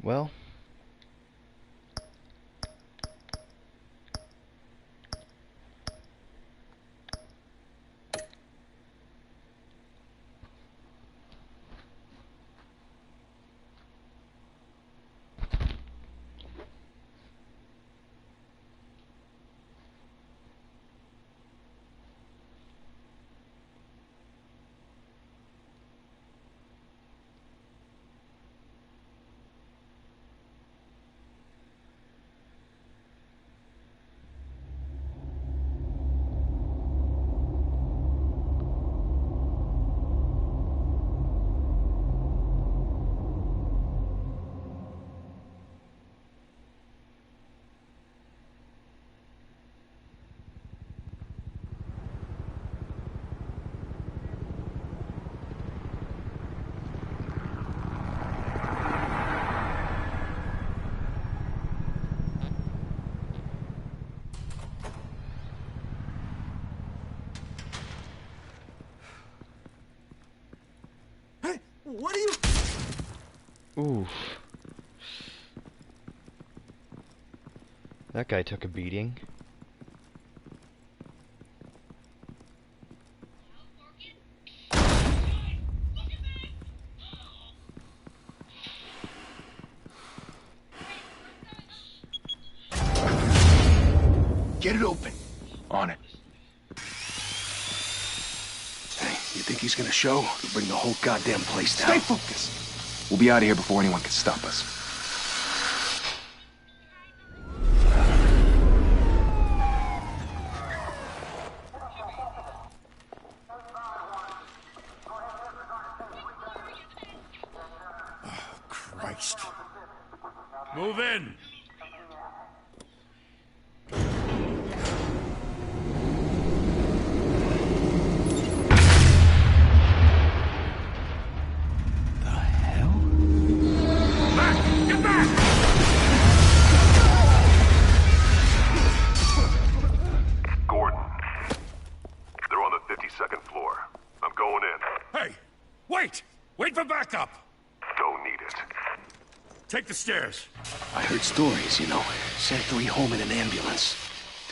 well. What are you... Oof. That guy took a beating. Get it open. On it. Hey, you think he's gonna show? He'll bring the whole goddamn place down. Stay focused. We'll be out of here before anyone can stop us. Oh, Christ. Move in. Wait for backup! Don't need it. Take the stairs. I heard stories, you know. Sent 3 home in an ambulance.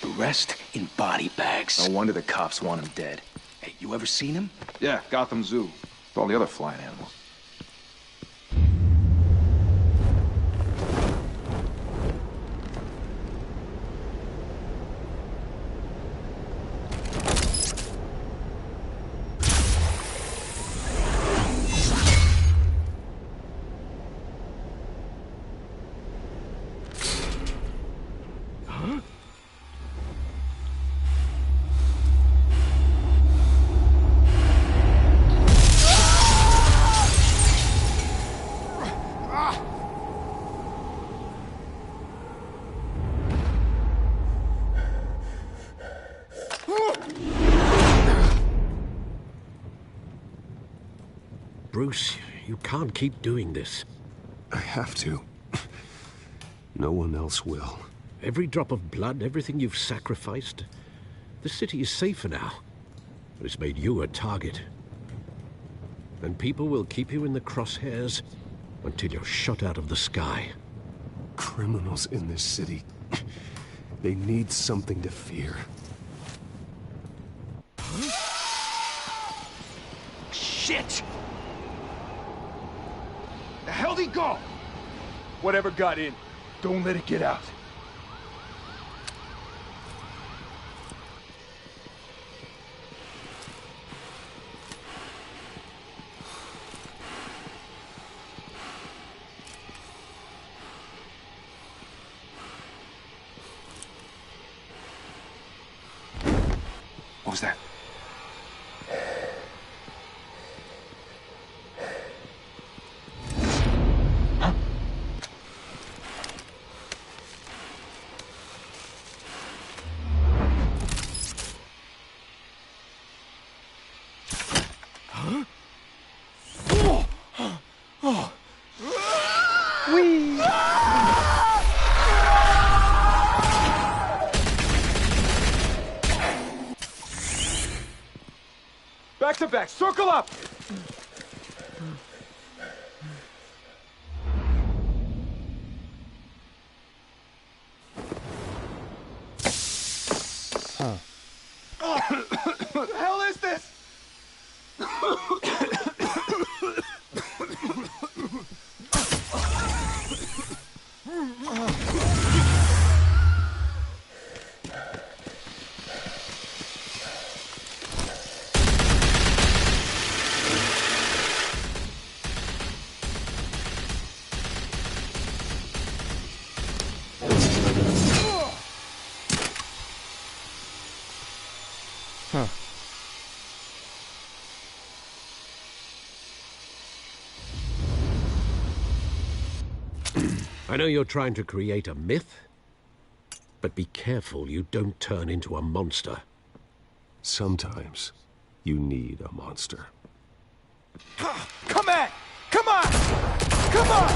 The rest in body bags. No wonder the cops want him dead. Hey, you ever seen him? Yeah, Gotham Zoo. With all the other flying animals. Bruce, you can't keep doing this. I have to. No one else will. Every drop of blood, everything you've sacrificed. The city is safer now, but it's made you a target. And people will keep you in the crosshairs until you're shot out of the sky. Criminals in this city. They need something to fear. Shit! The hell'd he go? Whatever got in, don't let it get out. What was that? Back to back, circle up! I know you're trying to create a myth, but be careful you don't turn into a monster. Sometimes you need a monster. Come at! Come on! Come on!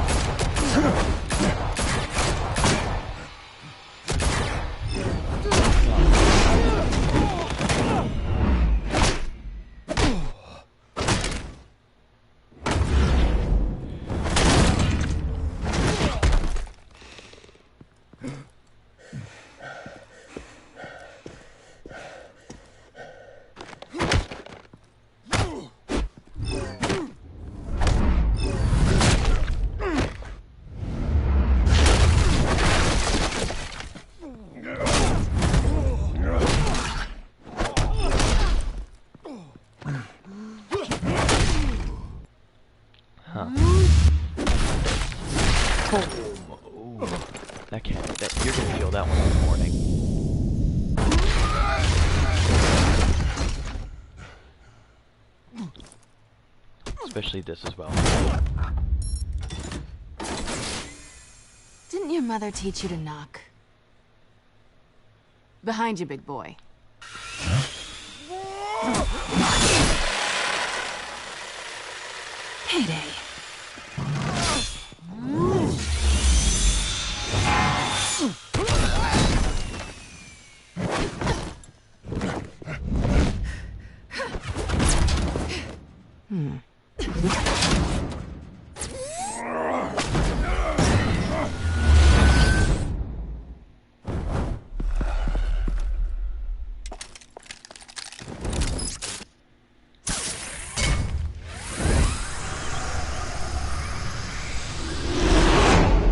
You're gonna feel that one in the morning. Especially this as well. Didn't your mother teach you to knock? Behind you, big boy. Payday.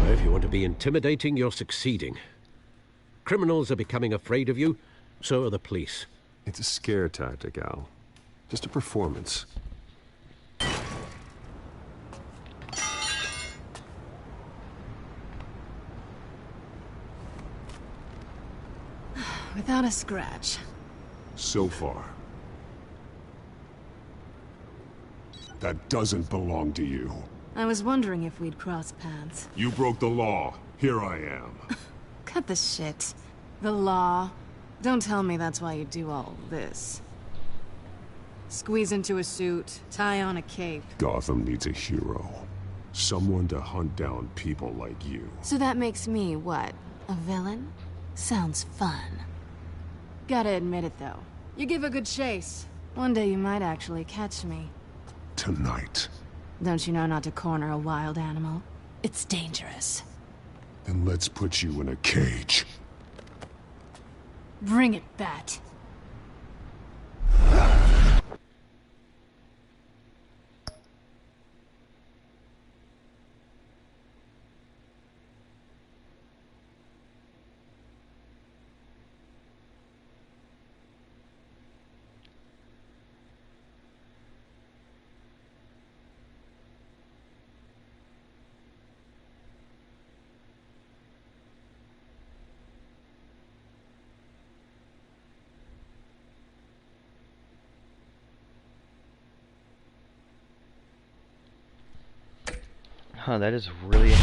If you want to be intimidating, you're succeeding. Criminals are becoming afraid of you, so are the police. It's a scare tactic, Al. Just a performance. Without a scratch. So far. That doesn't belong to you. I was wondering if we'd cross paths. You broke the law. Here I am. Cut the shit. The law. Don't tell me that's why you do all this. Squeeze into a suit, tie on a cape. Gotham needs a hero. Someone to hunt down people like you. So that makes me, what, a villain? Sounds fun. Gotta admit it, though. You give a good chase. One day you might actually catch me. Tonight. Don't you know not to corner a wild animal? It's dangerous. Then let's put you in a cage. Bring it, Bat. Huh, that is really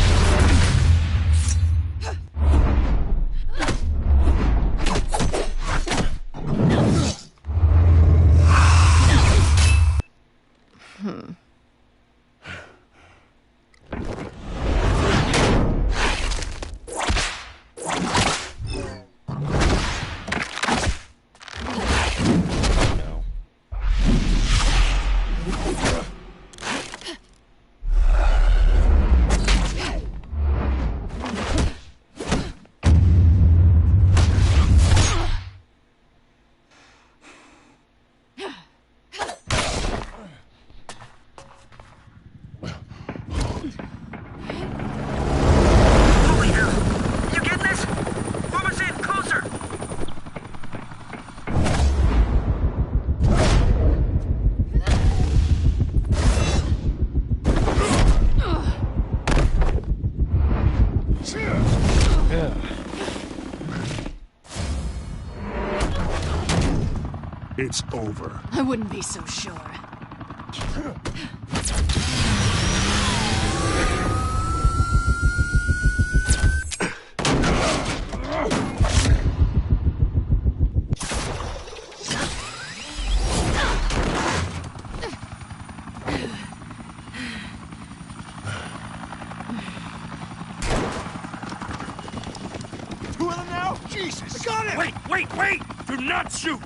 It's over. I wouldn't be so sure. two of them now? Jesus! I got him! Wait! Do not shoot!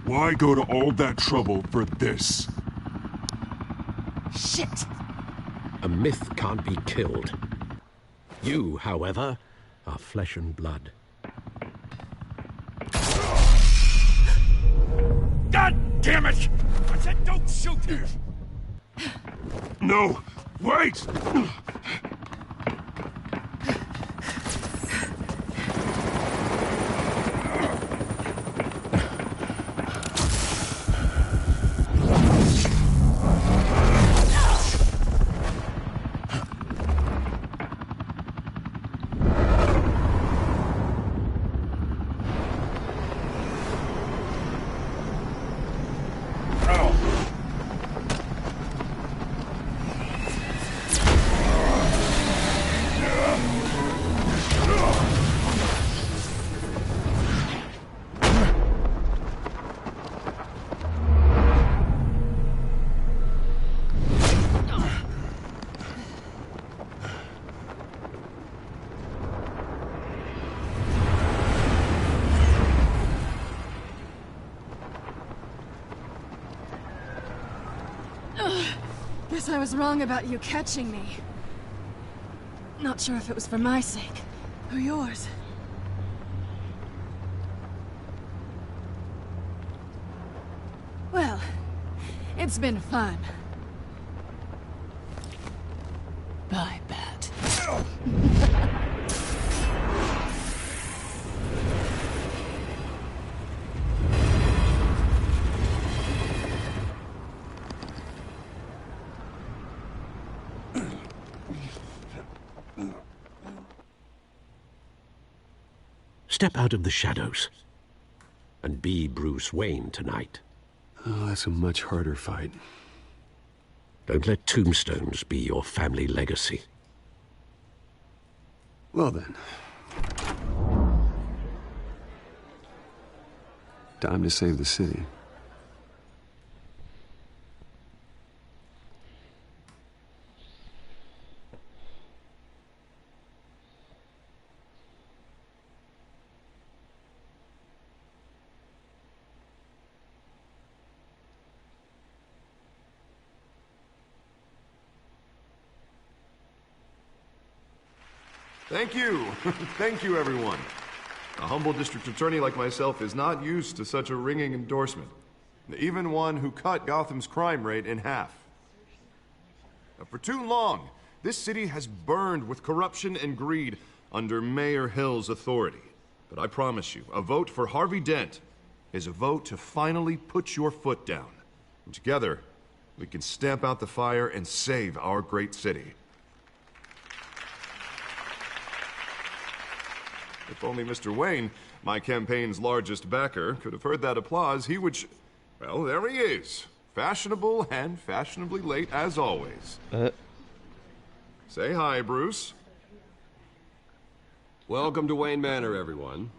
Why go to all that trouble for this? Shit! A myth can't be killed. You, however, are flesh and blood. God damn it! I said don't shoot him! No! Wait! Guess I was wrong about you catching me. Not sure if it was for my sake, or yours. Well, it's been fun. Bye, Bat. Step out of the shadows and be Bruce Wayne tonight. Oh, that's a much harder fight. Don't let tombstones be your family legacy. Well then. Time to save the city. Thank you. Thank you, everyone. A humble district attorney like myself is not used to such a ringing endorsement. Even one who cut Gotham's crime rate in half. For too long, this city has burned with corruption and greed under Mayor Hill's authority. But I promise you, a vote for Harvey Dent is a vote to finally put your foot down. And together, we can stamp out the fire and save our great city. If only Mr. Wayne, my campaign's largest backer, could have heard that applause, he would well, there he is. Fashionable and fashionably late as always. Say hi, Bruce. Welcome to Wayne Manor, everyone.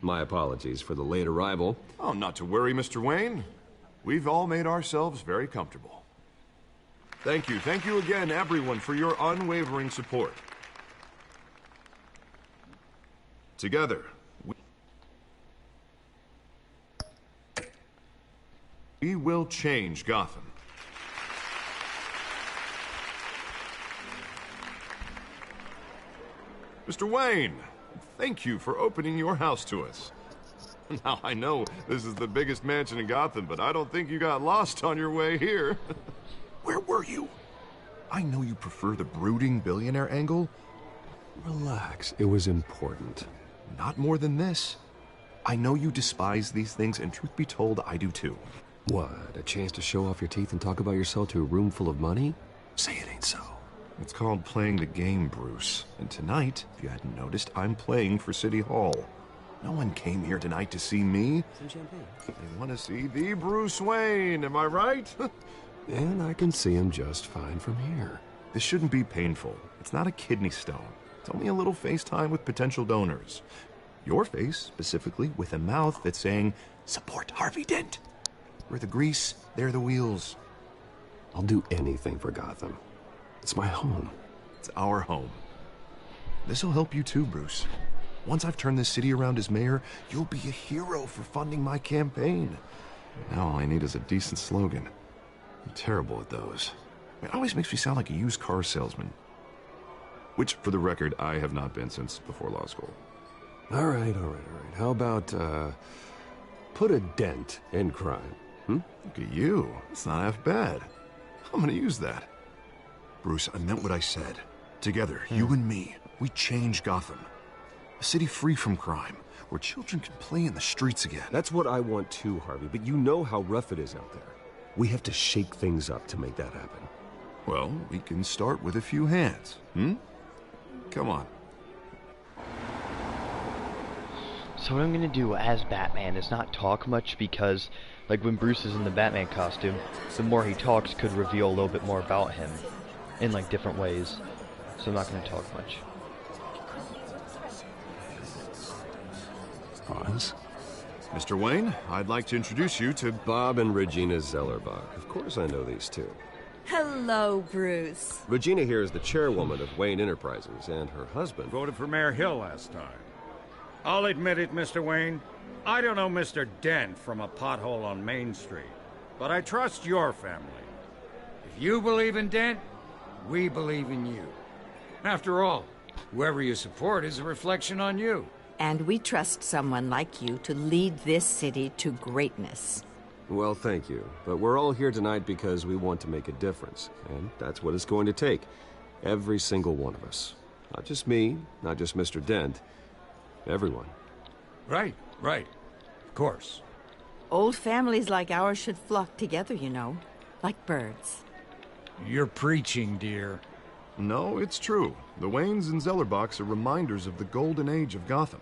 My apologies for the late arrival. Oh, not to worry, Mr. Wayne. We've all made ourselves very comfortable. Thank you again, everyone, for your unwavering support. Together, we will change Gotham. Mr. Wayne, thank you for opening your house to us. Now, I know this is the biggest mansion in Gotham, but I don't think you got lost on your way here. Where were you? I know you prefer the brooding billionaire angle. Relax, it was important. Not more than this. I know you despise these things, and truth be told, I do too. What, a chance to show off your teeth and talk about yourself to a room full of money? Say it ain't so. It's called playing the game, Bruce. And tonight, if you hadn't noticed, I'm playing for City Hall. No one came here tonight to see me. Some champagne. They want to see the Bruce Wayne, am I right? And I can see him just fine from here. This shouldn't be painful. It's not a kidney stone. It's only a little FaceTime with potential donors. Your face, specifically, with a mouth that's saying, support Harvey Dent. We're the grease, they're the wheels. I'll do anything for Gotham. It's my home. It's our home. This'll help you too, Bruce. Once I've turned this city around as mayor, you'll be a hero for funding my campaign. Now all I need is a decent slogan. I'm terrible at those. It always makes me sound like a used car salesman. Which, for the record, I have not been since before law school. All right. How about, put a dent in crime? Look at you. It's not half bad. I'm gonna use that. Bruce, I meant what I said. Together, you and me, we change Gotham. A city free from crime, where children can play in the streets again. That's what I want too, Harvey, but you know how rough it is out there. We have to shake things up to make that happen. Well, we can start with a few hands, Come on. So what I'm gonna do as Batman is not talk much, because like when Bruce is in the Batman costume, the more he talks could reveal a little bit more about him in like different ways. So I'm not gonna talk much. Pause. Mr. Wayne, I'd like to introduce you to Bob and Regina Zellerbach. Of course I know these two. Hello, Bruce. Regina here is the chairwoman of Wayne Enterprises, and her husband... Voted for Mayor Hill last time. I'll admit it, Mr. Wayne. I don't know Mr. Dent from a pothole on Main Street, but I trust your family. If you believe in Dent, we believe in you. After all, whoever you support is a reflection on you. And we trust someone like you to lead this city to greatness. Well, thank you. But we're all here tonight because we want to make a difference. And that's what it's going to take. Every single one of us. Not just me, not just Mr. Dent. Everyone. Right. Of course. Old families like ours should flock together, you know. Like birds. You're preaching, dear. No, it's true. The Waynes and Zellerbachs are reminders of the golden age of Gotham.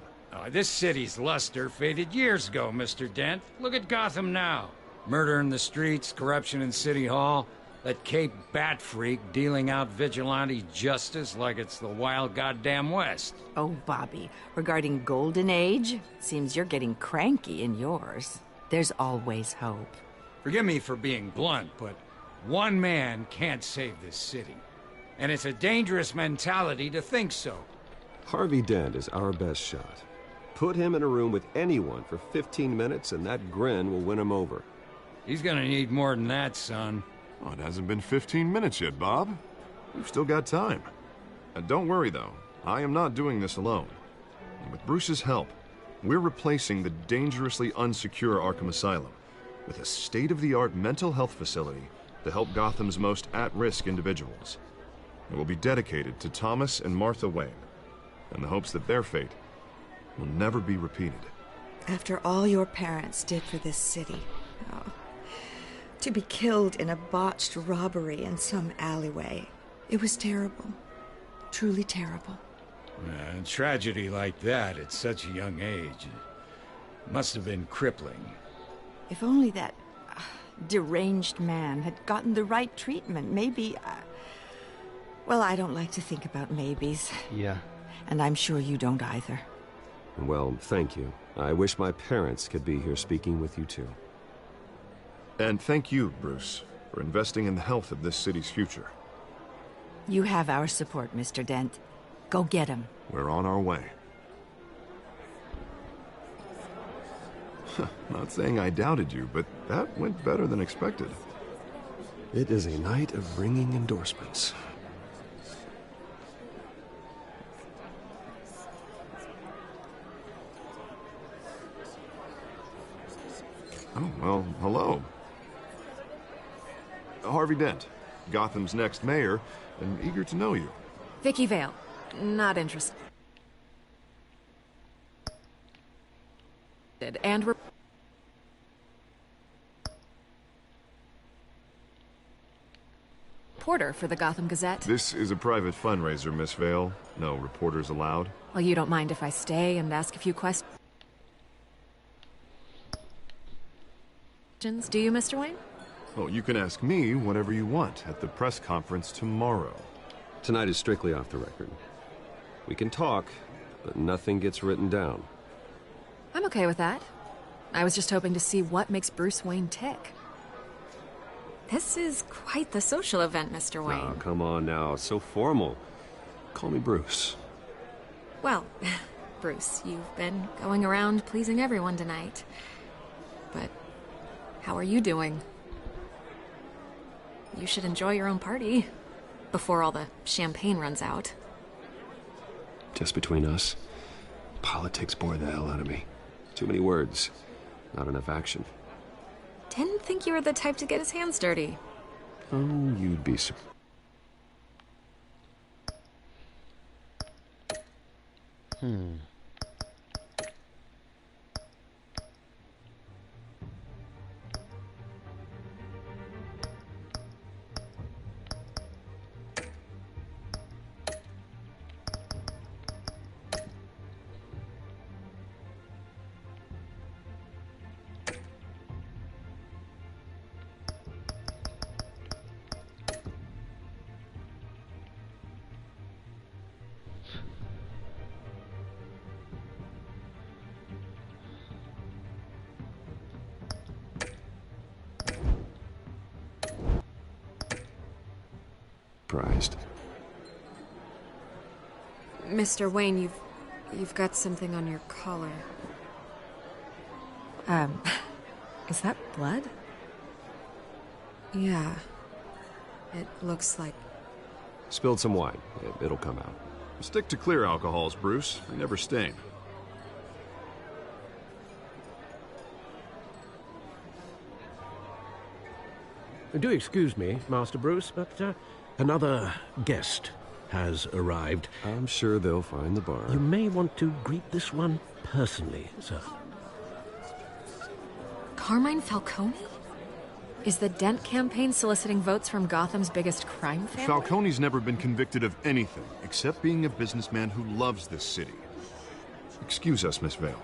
This city's luster faded years ago, Mr. Dent. Look at Gotham now. Murder in the streets, corruption in City Hall, that Cape Bat freak dealing out vigilante justice like it's the wild goddamn West. Oh, Bobby, regarding Golden Age, seems you're getting cranky in yours. There's always hope. Forgive me for being blunt, but one man can't save this city. And it's a dangerous mentality to think so. Harvey Dent is our best shot. Put him in a room with anyone for 15 minutes and that grin will win him over. He's gonna need more than that, son. Oh, it hasn't been 15 minutes yet, Bob. We've still got time. Don't worry, though. I am not doing this alone. And with Bruce's help, we're replacing the dangerously unsecure Arkham Asylum with a state-of-the-art mental health facility to help Gotham's most at-risk individuals. It will be dedicated to Thomas and Martha Wayne, in the hopes that their fate will never be repeated. After all your parents did for this city, to be killed in a botched robbery in some alleyway, it was terrible. Truly terrible. A tragedy like that at such a young age must have been crippling. If only that deranged man had gotten the right treatment, maybe... Well, I don't like to think about maybes. Yeah. And I'm sure you don't either. Well, thank you. I wish my parents could be here speaking with you too. And thank you, Bruce, for investing in the health of this city's future. You have our support, Mr. Dent. Go get him. We're on our way. Not saying I doubted you, but that went better than expected. It is a night of ringing endorsements. Oh, well, hello. Harvey Dent, Gotham's next mayor, and eager to know you. Vicky Vale. Not interested. And we're... reporter for the Gotham Gazette. This is a private fundraiser, Miss Vale. No reporters allowed. Well, you don't mind if I stay and ask a few questions, do you, Mr. Wayne? Well, you can ask me whatever you want at the press conference tomorrow. Tonight is strictly off the record. We can talk, but nothing gets written down. I'm okay with that. I was just hoping to see what makes Bruce Wayne tick. This is quite the social event, Mr. Wayne. Oh, come on now. So formal. Call me Bruce. Well, Bruce, you've been going around pleasing everyone tonight. But how are you doing? You should enjoy your own party before all the champagne runs out. Just between us, politics bore the hell out of me. Too many words, not enough action. Didn't think you were the type to get his hands dirty. Oh, you'd be surprised. Mr. Wayne, you've got something on your collar. Is that blood? Yeah. It looks like... Spilled some wine. It'll come out. Stick to clear alcohols, Bruce. They never stain. Do excuse me, Master Bruce, but another guest has arrived. I'm sure they'll find the bar. You may want to greet this one personally, sir. Carmine Falcone? Is the Dent campaign soliciting votes from Gotham's biggest crime family? Falcone's never been convicted of anything except being a businessman who loves this city. Excuse us, Miss Vale.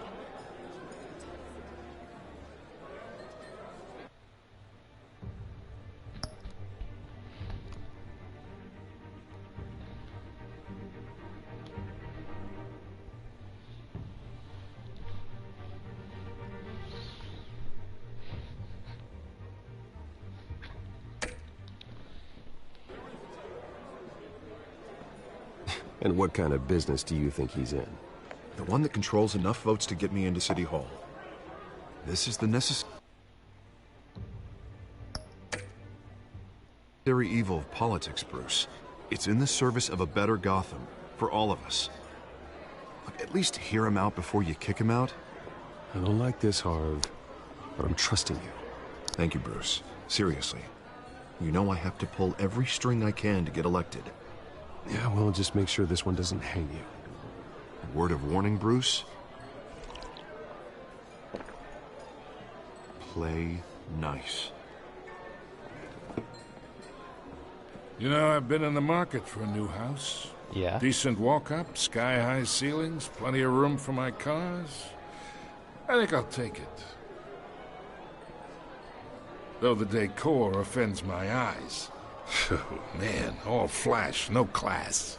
And what kind of business do you think he's in? The one that controls enough votes to get me into City Hall. This is the necessary evil of politics, Bruce. It's in the service of a better Gotham, for all of us. Look, at least hear him out before you kick him out. I don't like this, Harv, but I'm trusting you. Thank you, Bruce. Seriously. You know I have to pull every string I can to get elected. Yeah, well, just make sure this one doesn't hang you. Word of warning, Bruce? Play nice. You know, I've been in the market for a new house. Yeah? Decent walk-up, sky-high ceilings, plenty of room for my cars. I think I'll take it. Though the decor offends my eyes. Oh, man, all flash, no class.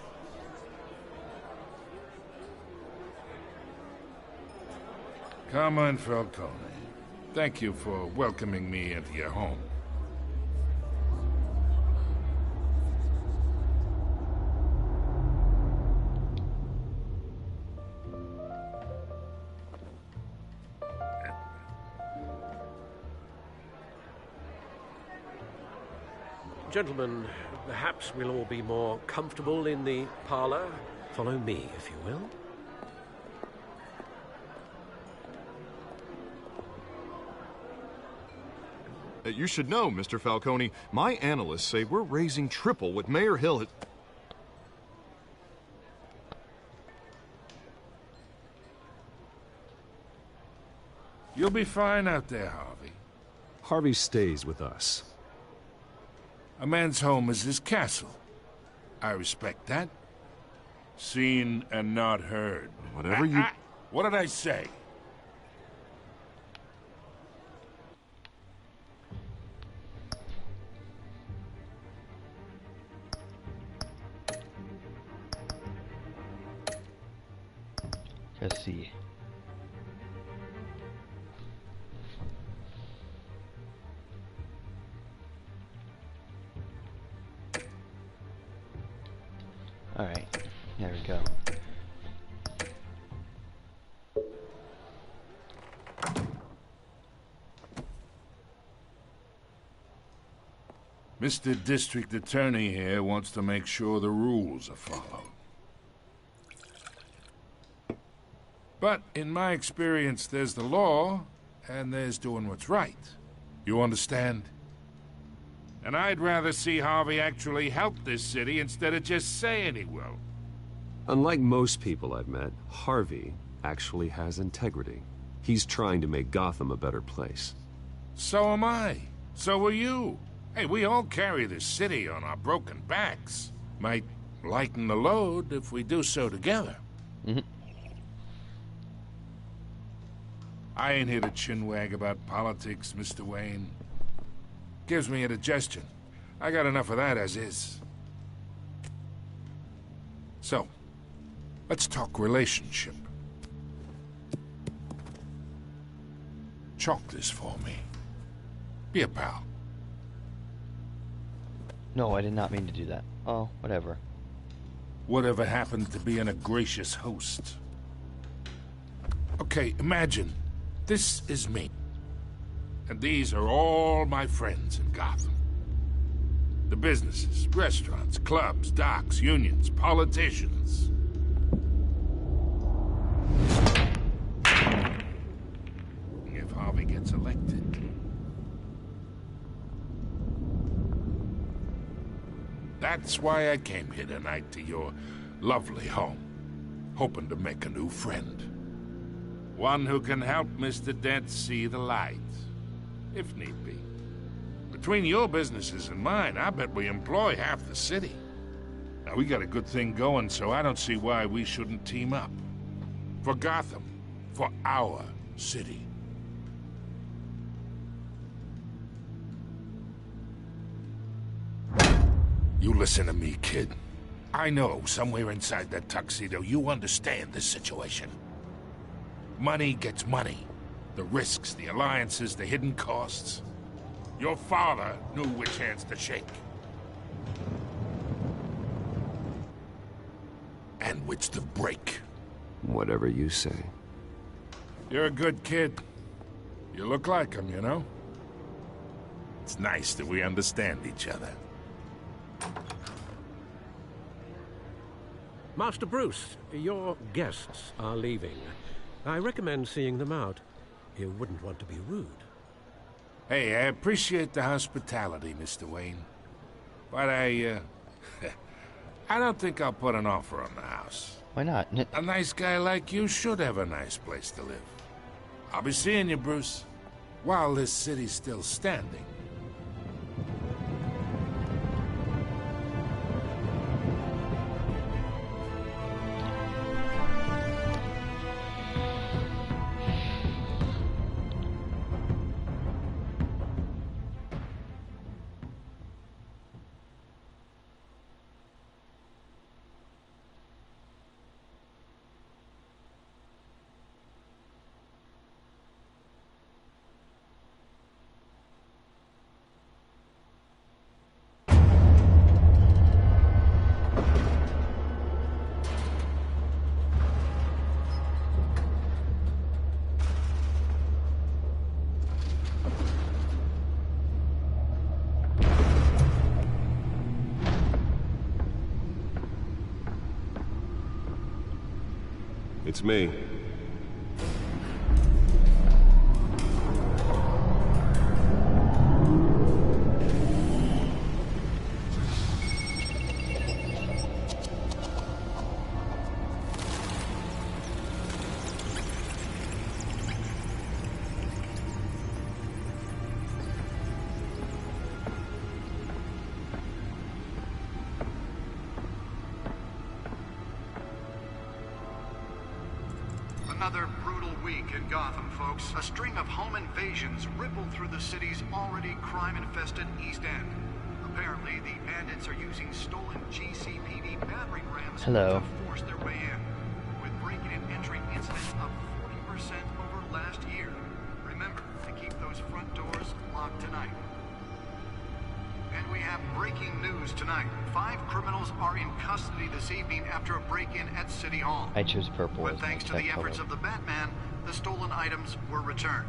Carmine Falcone, thank you for welcoming me into your home. Gentlemen, perhaps we'll all be more comfortable in the parlor. Follow me, if you will. You should know, Mr. Falcone, my analysts say we're raising triple what Mayor Hill has... You'll be fine out there, Harvey. Harvey stays with us. A man's home is his castle. I respect that. Seen and not heard. Whatever you... What did I say? Let's see. Alright, there we go. Mr. District Attorney here wants to make sure the rules are followed. But in my experience, there's the law, and there's doing what's right. You understand? And I'd rather see Harvey actually help this city instead of just saying he will. Unlike most people I've met, Harvey actually has integrity. He's trying to make Gotham a better place. So am I. So are you. Hey, we all carry this city on our broken backs. Might lighten the load if we do so together. I ain't here to chinwag about politics, Mr. Wayne. Gives me indigestion. I got enough of that as is. So, let's talk relationship. Chalk this for me. Be a pal. No, I did not mean to do that. Oh, whatever. Whatever happened to being a gracious host? Okay, imagine this is me. And these are all my friends in Gotham. The businesses, restaurants, clubs, docks, unions, politicians. If Harvey gets elected... That's why I came here tonight to your lovely home, hoping to make a new friend. One who can help Mr. Dent see the light, if need be. Between your businesses and mine, I bet we employ half the city. Now, we got a good thing going, so I don't see why we shouldn't team up. For Gotham, for our city. You listen to me, kid. I know somewhere inside that tuxedo you understand this situation. Money gets money. The risks, the alliances, the hidden costs. Your father knew which hands to shake. And which to break. Whatever you say. You're a good kid. You look like him, you know? It's nice that we understand each other. Master Bruce, your guests are leaving. I recommend seeing them out. You wouldn't want to be rude. Hey, I appreciate the hospitality, Mr. Wayne. But I don't think I'll put an offer on the house. Why not? A nice guy like you should have a nice place to live. I'll be seeing you, Bruce, while this city's still standing. It's me. another brutal week in Gotham, folks. A string of home invasions rippled through the city's already crime-infested East End. Apparently, the bandits are using stolen GCPD battering rams to force their way in, with breaking and entering incidents up 40% over last year. Remember to keep those front doors locked tonight. And we have breaking news tonight. 5 criminals are in custody this evening after a break-in at City Hall. I chose purple. But thanks to the efforts of the Batman, the stolen items were returned.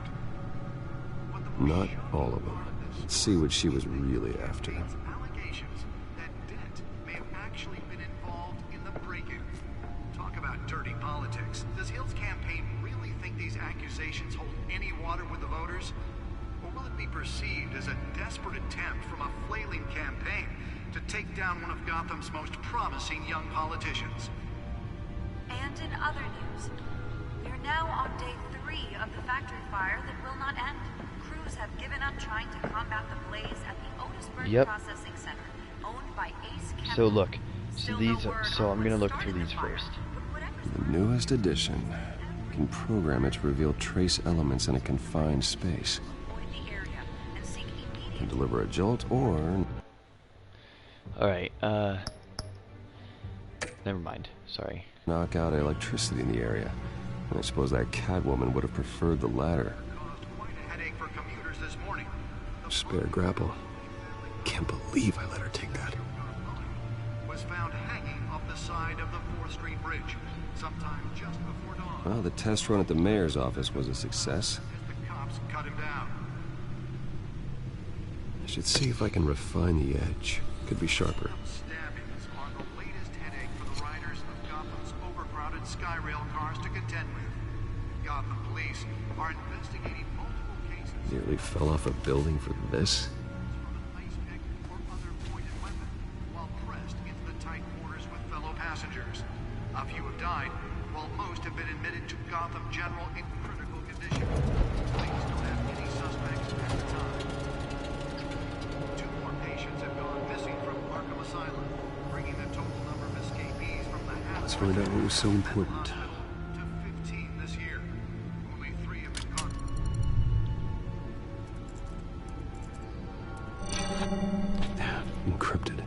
Not all of them. Let's see what she was really after. Allegations that Dent may have actually been involved in the break-in. Talk about dirty politics. Does Hill's campaign really think these accusations hold any water with the voters? Or will it be perceived as a desperate attempt from a flailing campaign to take down one of Gotham's most promising young politicians? And in other news, we are now on day 3 of the factory fire that will not end. Crews have given up trying to combat the blaze at the Otisburg Processing Center, owned by Ace Chemical. So look, so I'm gonna look through these first. The newest edition can program it to reveal trace elements in a confined space. Can deliver a jolt or... Alright, never mind, sorry. knock out electricity in the area. And I suppose that Catwoman would have preferred the latter. Spare grapple. Can't believe I let her take that. Was found hanging off the side of the 4th Street Bridge, sometime just before dawn. Well, the test run at the mayor's office was a success. The cops cut him down. I should see if I can refine the edge. Could be sharper. Stabbings are the latest headache for the riders of Gotham's overcrowded Skyrail cars to contend with. Gotham police are investigating multiple cases. Nearly fell off a building for this. While pressed into the tight quarters with fellow passengers. A few have died, while most have been admitted to Gotham General in critical condition. Police don't have any suspects at the time. 2 more patients have gone missing from Arkham Asylum, bringing the total number of escapees from the Let's find out what was so important. to 15 this year. Only 3 have been caught. Encrypted.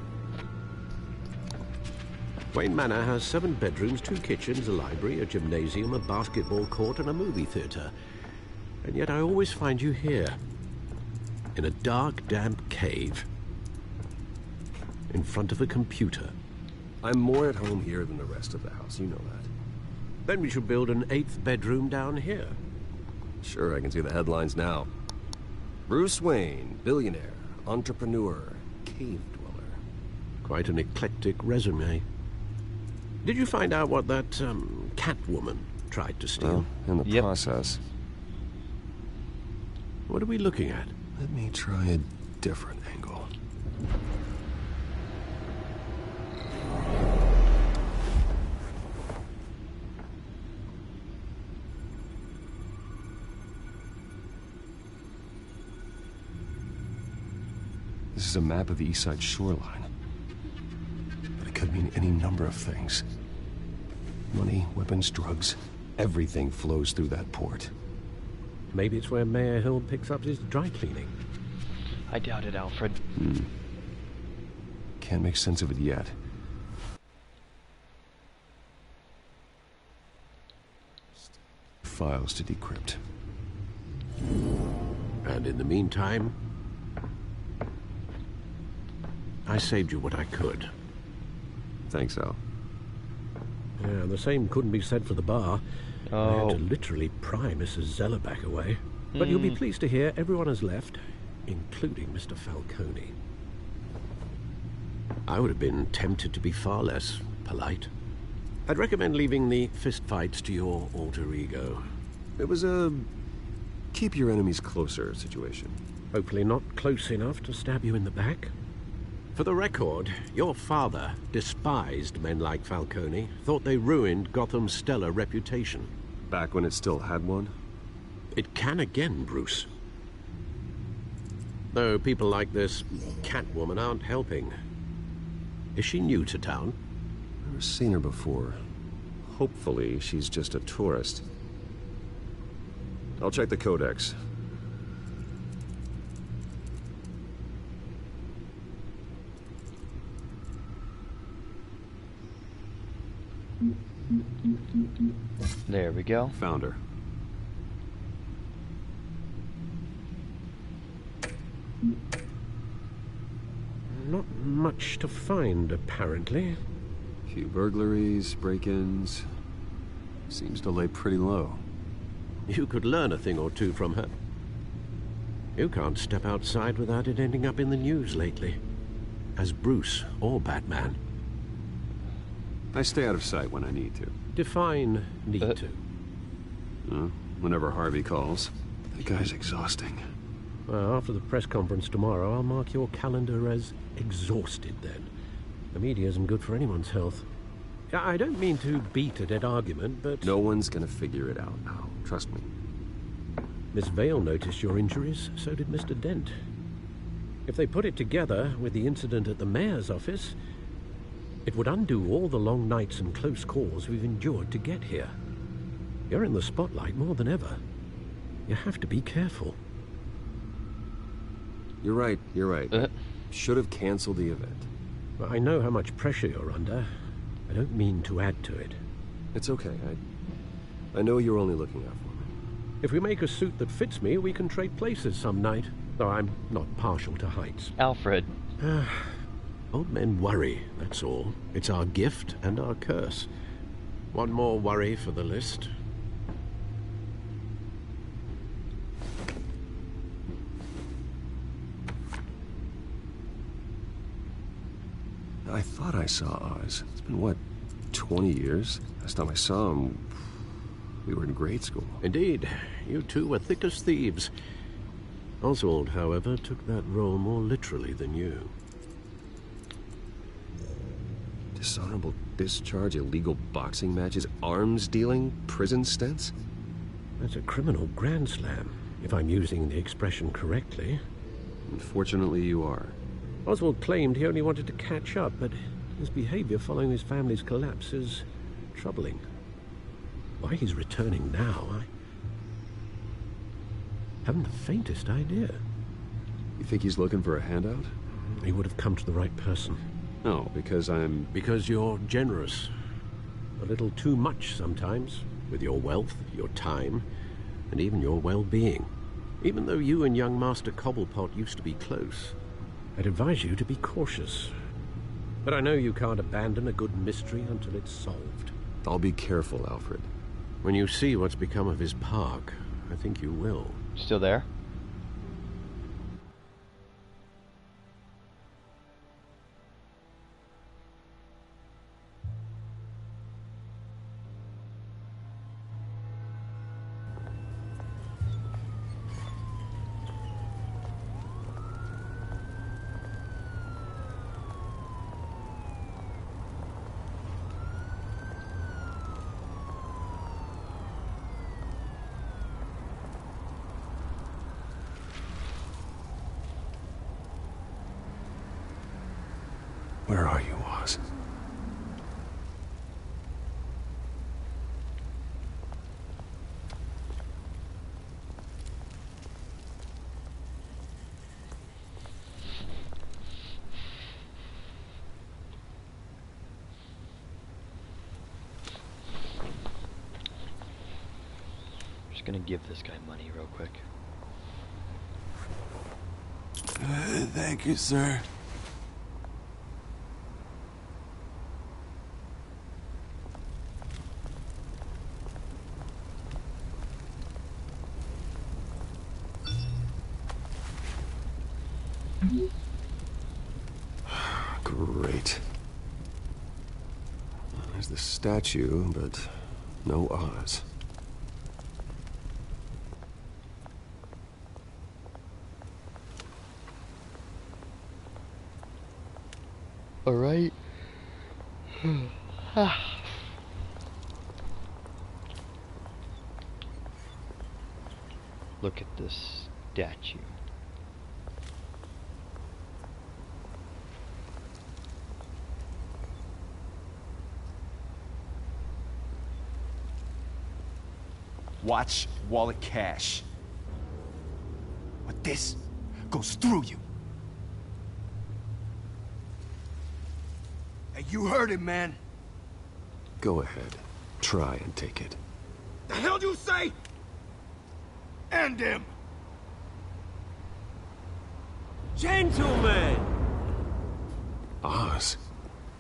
Wayne Manor has 7 bedrooms, 2 kitchens, a library, a gymnasium, a basketball court, and a movie theater. And yet I always find you here, in a dark, damp cave, in front of a computer. I'm more at home here than the rest of the house, you know that. Then we should build an 8th bedroom down here. Sure, I can see the headlines now. Bruce Wayne, billionaire, entrepreneur, cave dweller. Quite an eclectic resume. Did you find out what that, Catwoman tried to steal? Well, in the process. What are we looking at? Let me try a different angle. This is a map of the East Side shoreline. But it could mean any number of things. Money, weapons, drugs, everything flows through that port. Maybe it's where Mayor Hill picks up his dry cleaning. I doubt it, Alfred. Can't make sense of it yet. Files to decrypt. And in the meantime, I saved you what I could. Thanks, Al. Yeah, the same couldn't be said for the bar. I had to literally pry Mrs. Zeller back away. But you'll be pleased to hear everyone has left, including Mr. Falcone. I would have been tempted to be far less polite. I'd recommend leaving the fistfights to your alter ego. It was a keep your enemies closer situation. Hopefully not close enough to stab you in the back. For the record, your father despised men like Falcone, thought they ruined Gotham's stellar reputation. Back when it still had one? It can again, Bruce. Though people like this Catwoman aren't helping. Is she new to town? Never seen her before. Hopefully, she's just a tourist. I'll check the codex. There we go. Found her. Not much to find, apparently. Few burglaries, break-ins. Seems to lay pretty low. You could learn a thing or two from her. You can't step outside without it ending up in the news lately. As Bruce or Batman. I stay out of sight when I need to. Define need to. Whenever Harvey calls. That guy's exhausting. Well, after the press conference tomorrow, I'll mark your calendar as exhausted then. The media isn't good for anyone's health. I don't mean to beat a dead argument, but... No one's gonna figure it out now. Trust me. Miss Vale noticed your injuries, so did Mr. Dent. If they put it together with the incident at the mayor's office, it would undo all the long nights and close calls we've endured to get here. You're in the spotlight more than ever. You have to be careful. You're right, you're right. Should have canceled the event. Well, I know how much pressure you're under. I don't mean to add to it. It's okay. I know you're only looking out for me. If we make a suit that fits me, we can trade places some night. Though I'm not partial to heights. Alfred. Old men worry, that's all. It's our gift and our curse. One more worry for the list. I thought I saw Oz. It's been, what, 20 years? Last time I saw him, we were in grade school. Indeed. You two were thick as thieves. Oswald, however, took that role more literally than you. Dishonorable discharge, illegal boxing matches, arms dealing, prison stints? That's a criminal grand slam, if I'm using the expression correctly. Unfortunately, you are. Oswald claimed he only wanted to catch up, but his behavior following his family's collapse is troubling. Why he's returning now, I haven't the faintest idea. You think he's looking for a handout? He would have come to the right person. No, because I'm... Because you're generous. A little too much sometimes, with your wealth, your time, and even your well-being. Even though you and young Master Cobblepot used to be close, I'd advise you to be cautious. But I know you can't abandon a good mystery until it's solved. I'll be careful, Alfred. When you see what's become of his park, I think you will. Still there? Where are you, Oz? Just gonna give this guy money real quick. Thank you, sir. Great. There's the statue, but no Oz. All right. Look at this statue. Watch wallet cash. But this goes through you. Hey, you heard him, man. Go ahead. Try and take it. The hell do you say? End him! Gentlemen! Oz.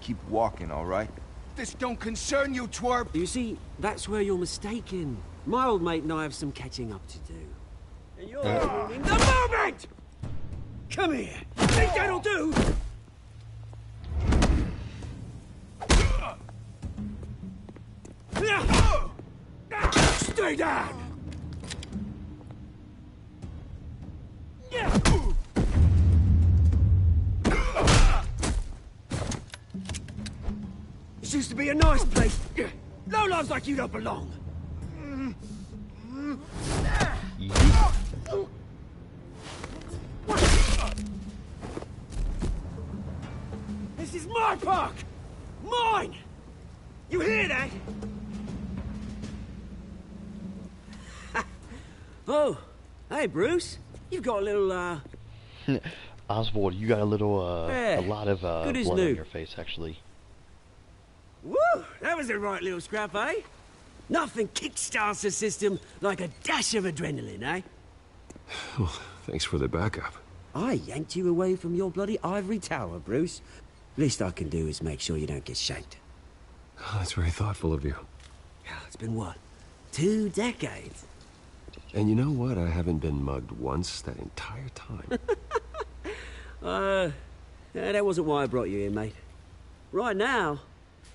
Keep walking, all right? This don't concern you, twerp! You see, that's where you're mistaken. My old mate and I have some catching up to do. And you're ruining the moment! Come here! Think that'll do? Stay down! This used to be a nice place. No lives like you don't belong. This is my park! Mine! You hear that? Oh, hey Bruce. You've got a little, Oswald, you got a little, yeah, a lot of, good as blood new. on your face, actually. Woo! That was a right little scrap, eh? Nothing kickstarts the system like a dash of adrenaline, eh? Well, thanks for the backup. I yanked you away from your bloody ivory tower, Bruce. Least I can do is make sure you don't get shanked. Oh, that's very thoughtful of you. It's been what? 2 decades? And you know what? I haven't been mugged once that entire time. Yeah, that wasn't why I brought you here, mate. Right now,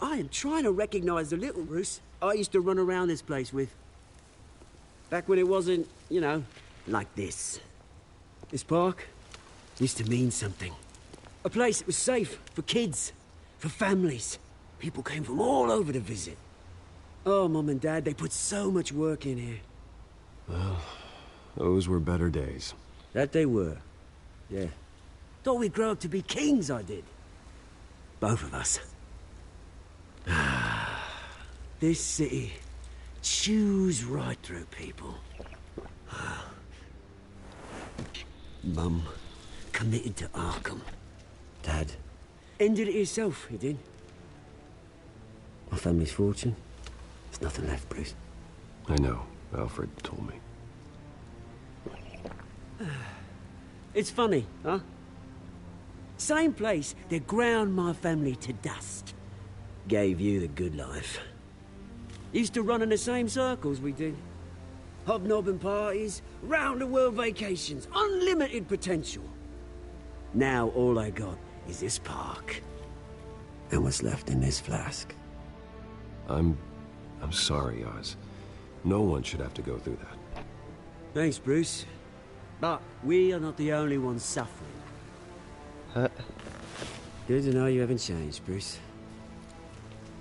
I am trying to recognize the little Bruce I used to run around this place with. Back when it wasn't, you know, like this. This park used to mean something. A place that was safe for kids, for families. People came from all over to visit. Oh, Mum and Dad, they put so much work in here. Well, those were better days. That they were. Yeah. Thought we'd grow up to be kings, I did. Both of us. This city chews right through people. Mum committed to Arkham. Dad ended it himself, he did. My family's fortune. There's nothing left, Bruce. I know. Alfred told me. It's funny, huh? Same place that ground my family to dust. Gave you the good life. Used to run in the same circles we did. Hobnobbing parties, round-the-world vacations, unlimited potential. Now all I got is this park. And what's left in this flask. I'm sorry, Oz. No one should have to go through that. Thanks, Bruce. But we are not the only ones suffering. Good to know you haven't changed, Bruce.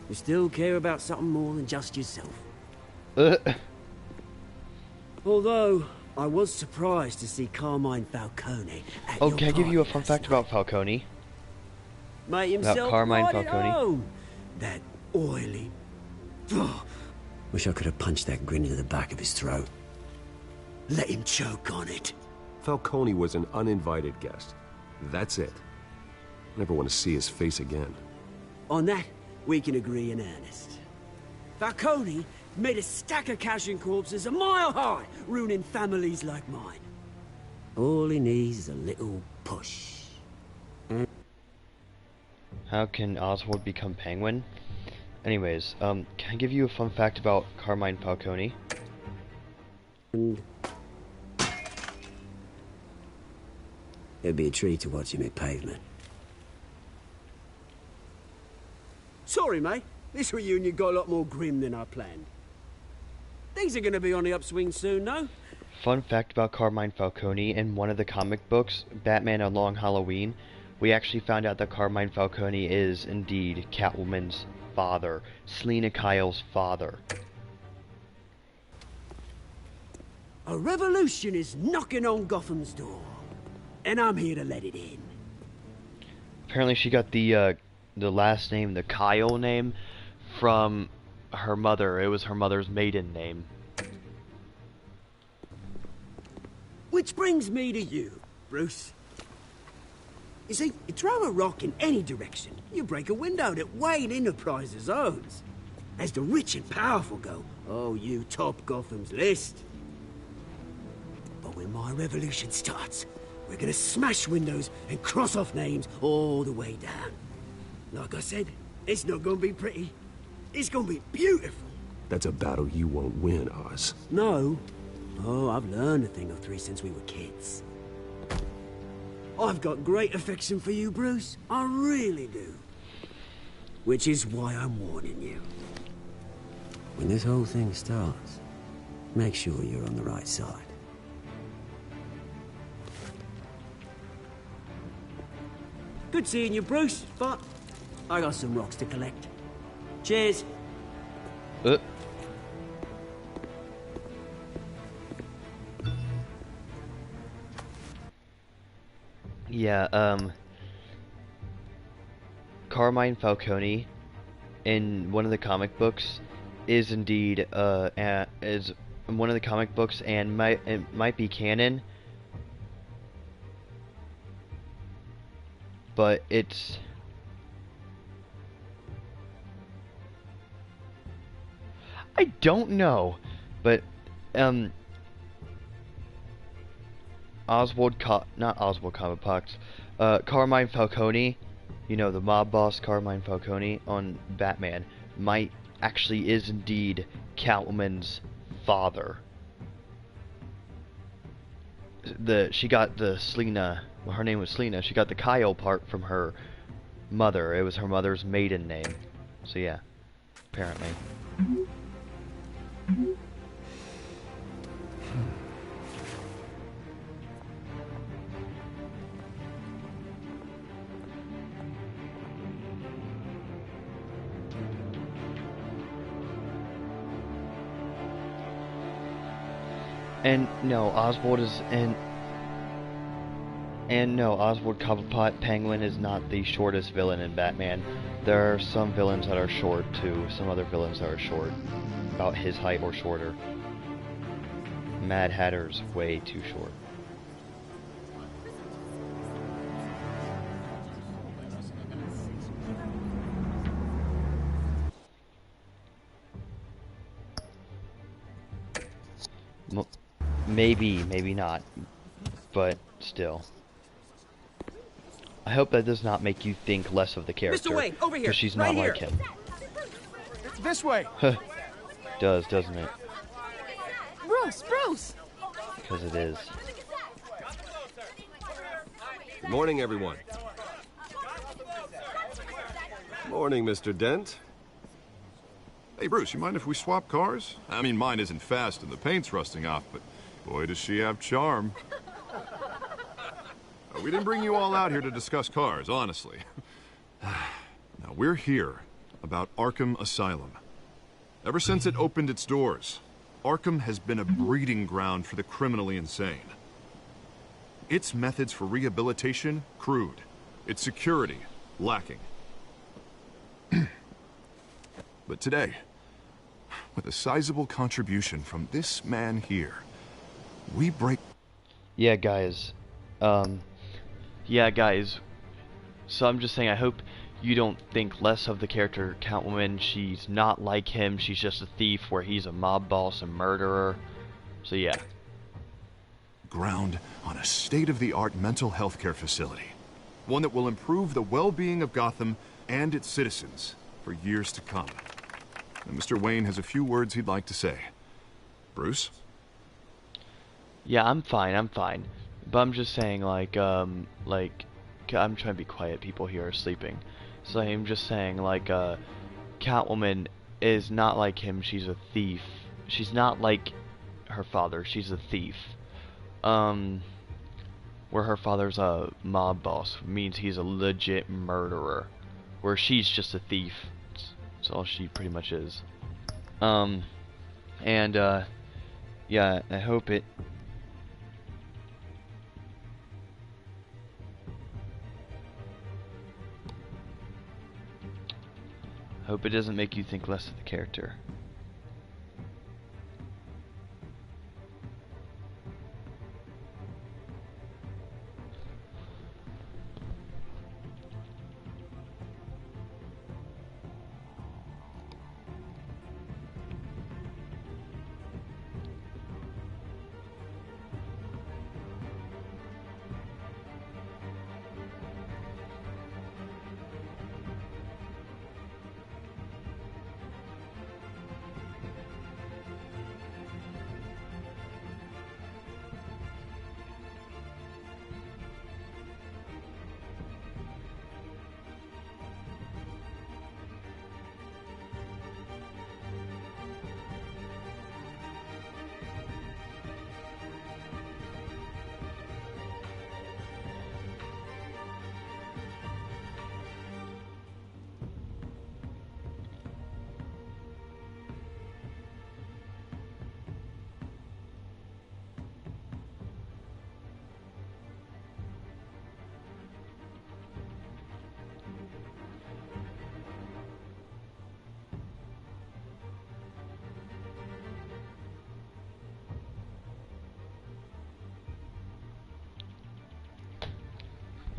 You still care about something more than just yourself. Although, I was surprised to see Carmine Falcone at Oh, your can I give you a party fun last fact night. about Falcone? Made himself About Carmine right at Falcone? home. That oily... Wish I could have punched that grin into the back of his throat. Let him choke on it. Falcone was an uninvited guest. That's it. Never want to see his face again. On that, we can agree in earnest. Falcone made a stack of cash and corpses a mile high, ruining families like mine. All he needs is a little push. How can Oswald become Penguin? Anyways, can I give you a fun fact about Carmine Falcone? It'd be a treat to watch him hit pavement. Sorry, mate. This reunion got a lot more grim than I planned. Things are gonna be on the upswing soon, no? Fun fact about Carmine Falcone, in one of the comic books, Batman: A Long Halloween, we actually found out that Carmine Falcone is indeed Catwoman's father, Selina Kyle's father. A revolution is knocking on Gotham's door, and I'm here to let it in. Apparently she got the last name, the Kyle name, from her mother. It was her mother's maiden name. Which brings me to you, Bruce. You see, you throw a rock in any direction, you break a window that Wayne Enterprises owns. As the rich and powerful go, oh, you top Gotham's list. But when my revolution starts, we're gonna smash windows and cross off names all the way down. Like I said, it's not gonna be pretty. It's gonna be beautiful. That's a battle you won't win, Oz. No. Oh, I've learned a thing or three since we were kids. I've got great affection for you, Bruce. I really do. Which is why I'm warning you. When this whole thing starts, make sure you're on the right side. Good seeing you, Bruce, but I got some rocks to collect. Cheers. Yeah, Carmine Falcone in one of the comic books is indeed is one of the comic books, and it might be canon, but it's I don't know, but not Oswald Cobblepot, Carmine Falcone, you know, the mob boss Carmine Falcone on Batman, actually is indeed Catwoman's father. She got the Selina, well, her name was Selina, she got the Kyle part from her mother. It was her mother's maiden name. So yeah, apparently. And no, Oswald Cobblepot Penguin is not the shortest villain in Batman. There are some villains that are short too, some other villains that are short, about his height or shorter. Mad Hatter's way too short. Maybe not, but still. I hope that does not make you think less of the character. Mr. Wayne, over here, because she's right not here. like him. This way. Doesn't it? Bruce! Because it is. Good morning, everyone. Morning, Mr. Dent. Hey, Bruce, you mind if we swap cars? I mean, mine isn't fast and the paint's rusting off, but boy, does she have charm. We didn't bring you all out here to discuss cars, honestly. Now, we're here about Arkham Asylum. Ever since it opened its doors, Arkham has been a breeding ground for the criminally insane. Its methods for rehabilitation, crude. Its security, lacking. But today, with a sizable contribution from this man here, we break... Yeah, guys. So I'm just saying, I hope you don't think less of the character Catwoman. She's not like him. She's just a thief where he's a mob boss and murderer. So yeah. Ground on a state-of-the-art mental health care facility. One that will improve the well-being of Gotham and its citizens for years to come. And Mr. Wayne has a few words he'd like to say. Bruce? Yeah, I'm fine. But I'm just saying, I'm trying to be quiet, people here are sleeping. So I'm just saying, Catwoman is not like him, she's a thief. She's not like her father, she's a thief. Where her father's a mob boss, means he's a legit murderer. Where she's just a thief. That's all she pretty much is. Yeah, I hope it... Hope it doesn't make you think less of the character.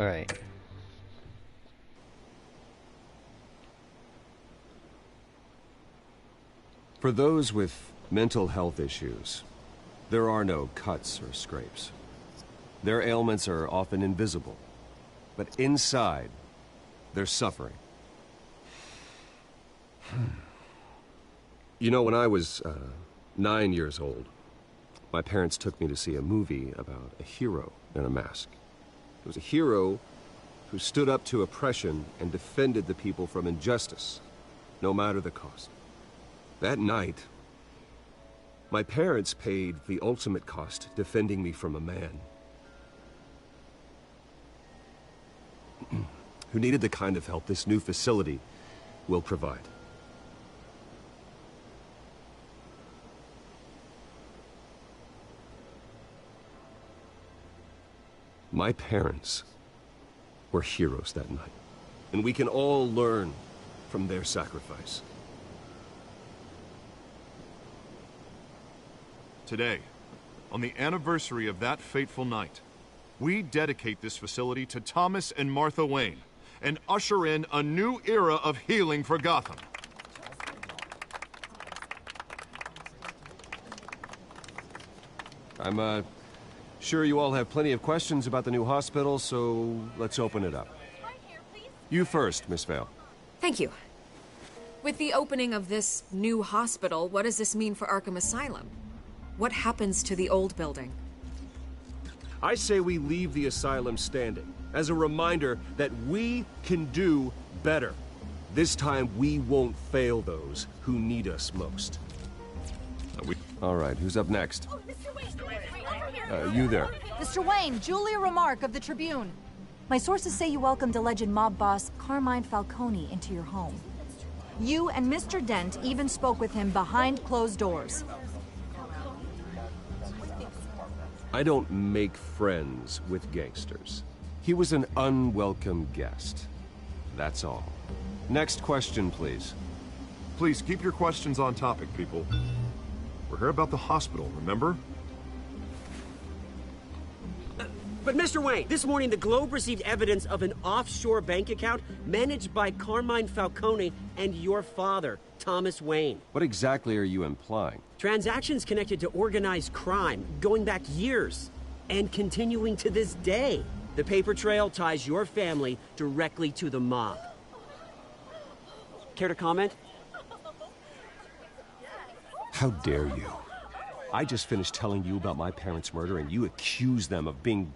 Alright. For those with mental health issues, there are no cuts or scrapes. Their ailments are often invisible, but inside, they're suffering. You know, when I was 9 years old, my parents took me to see a movie about a hero in a mask. It was a hero who stood up to oppression and defended the people from injustice, no matter the cost. That night, my parents paid the ultimate cost defending me from a man who needed the kind of help this new facility will provide. My parents were heroes that night, and we can all learn from their sacrifice. Today, on the anniversary of that fateful night, we dedicate this facility to Thomas and Martha Wayne and usher in a new era of healing for Gotham. I'm sure you all have plenty of questions about the new hospital, so let's open it up. You first, Miss Vale. Thank you. With the opening of this new hospital, what does this mean for Arkham Asylum? What happens to the old building? I say we leave the asylum standing, as a reminder that we can do better. This time, we won't fail those who need us most. All right, who's up next? You there. Mr. Wayne, Julia Remark of the Tribune. My sources say you welcomed alleged mob boss Carmine Falcone into your home. You and Mr. Dent even spoke with him behind closed doors. I don't make friends with gangsters. He was an unwelcome guest. That's all. Next question, please. Please keep your questions on topic, people. We're here about the hospital, remember? But Mr. Wayne, this morning the Globe received evidence of an offshore bank account managed by Carmine Falcone and your father, Thomas Wayne. What exactly are you implying? Transactions connected to organized crime, going back years, and continuing to this day. The paper trail ties your family directly to the mob. Care to comment? How dare you? I just finished telling you about my parents' murder and you accuse them of being,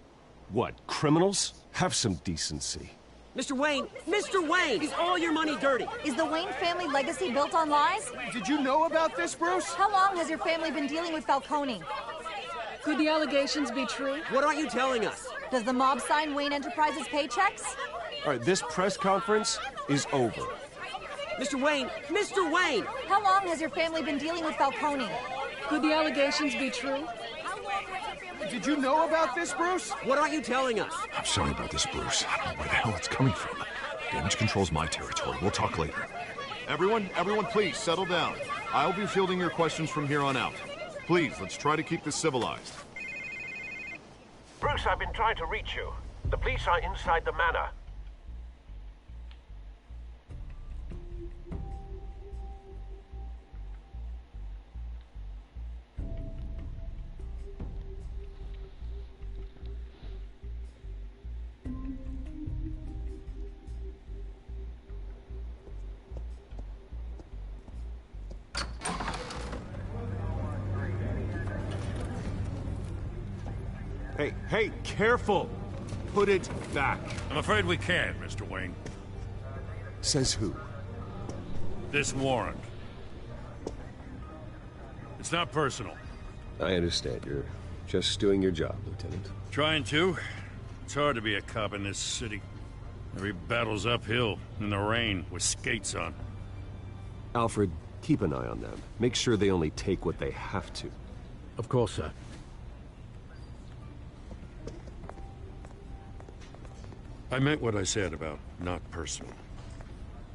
what, criminals? Have some decency. Mr. Wayne! Mr. Wayne! Is all your money dirty? Is the Wayne family legacy built on lies? Did you know about this, Bruce? How long has your family been dealing with Falcone? Could the allegations be true? What aren't you telling us? Does the mob sign Wayne Enterprises paychecks? All right, this press conference is over. Mr. Wayne! Mr. Wayne! How long has your family been dealing with Falcone? Could the allegations be true? Did you know about this, Bruce? What aren't you telling us? I'm sorry about this, Bruce. I don't know where the hell it's coming from. Damage control's my territory. We'll talk later. Everyone, please settle down. I'll be fielding your questions from here on out. Please, let's try to keep this civilized. Bruce, I've been trying to reach you. The police are inside the manor. Hey, careful! Put it back. I'm afraid we can't, Mr. Wayne. Says who? This warrant. It's not personal. I understand. You're just doing your job, Lieutenant. Trying to. It's hard to be a cop in this city. Every battle's uphill, in the rain, with skates on. Alfred, keep an eye on them. Make sure they only take what they have to. Of course, sir. I meant what I said about not personal.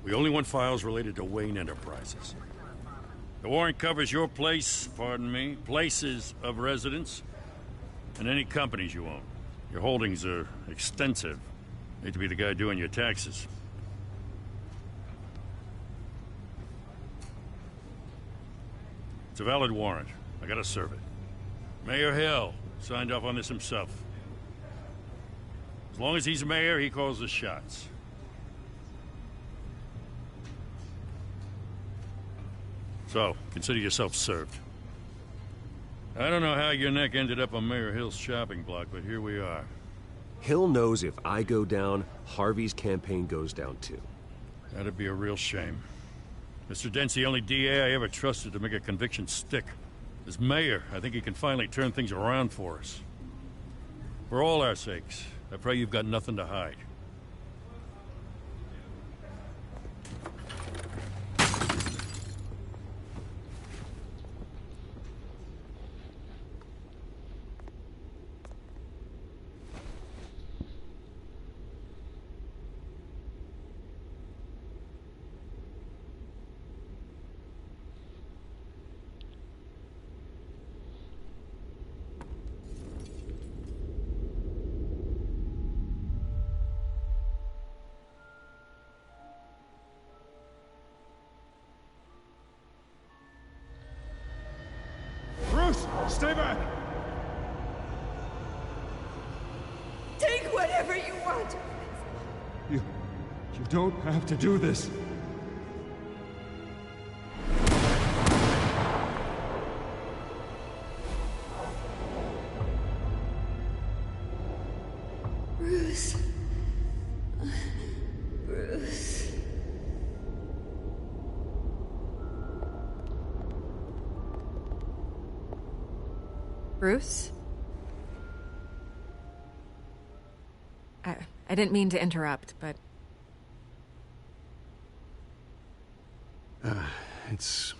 We only want files related to Wayne Enterprises. The warrant covers your place, pardon me, places of residence, and any companies you own. Your holdings are extensive. Hate to be the guy doing your taxes. It's a valid warrant. I gotta serve it. Mayor Hill signed off on this himself. As long as he's mayor, he calls the shots. So, consider yourself served. I don't know how your neck ended up on Mayor Hill's shopping block, but here we are. Hill knows if I go down, Harvey's campaign goes down too. That'd be a real shame. Mr. Dent's the only DA I ever trusted to make a conviction stick. As mayor, I think he can finally turn things around for us. For all our sakes, I pray you've got nothing to hide. Bruce, stay back! Take whatever you want. You don't have to do this. Bruce. Bruce. Bruce? I didn't mean to interrupt, but... It's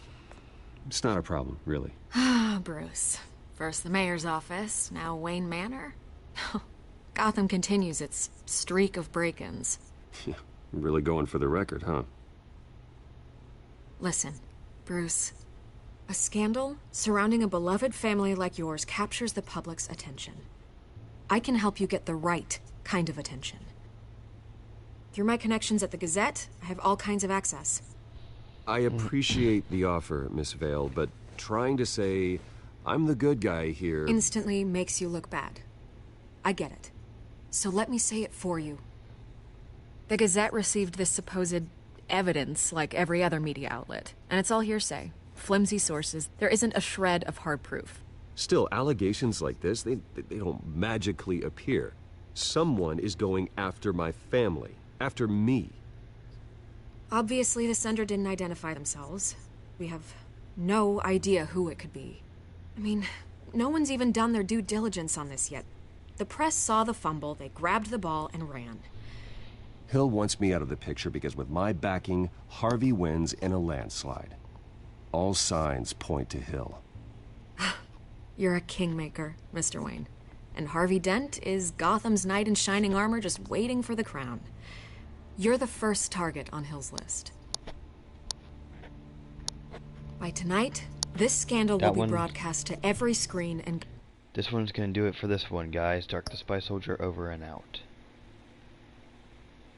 not a problem, really. Ah, Bruce. First the mayor's office, now Wayne Manor. Gotham continues its streak of break-ins. Yeah, really going for the record, huh? Listen, Bruce. A scandal surrounding a beloved family like yours captures the public's attention. I can help you get the right kind of attention. Through my connections at the Gazette, I have all kinds of access. I appreciate the offer, Miss Vale, but trying to say I'm the good guy here... Instantly makes you look bad. I get it. So let me say it for you. The Gazette received this supposed evidence like every other media outlet, and it's all hearsay. Flimsy sources. There isn't a shred of hard proof. Still, allegations like this, they don't magically appear. Someone is going after my family, after me. Obviously, the sender didn't identify themselves. We have no idea who it could be. I mean, no one's even done their due diligence on this yet. The press saw the fumble, they grabbed the ball and ran. Hill wants me out of the picture because with my backing, Harvey wins in a landslide. All signs point to Hill. You're a kingmaker, Mr. Wayne. And Harvey Dent is Gotham's knight in shining armor just waiting for the crown. You're the first target on Hill's list. By tonight, this scandal will be broadcast to every screen and... This one's gonna do it for this one, guys. Dark the Spy Soldier over and out.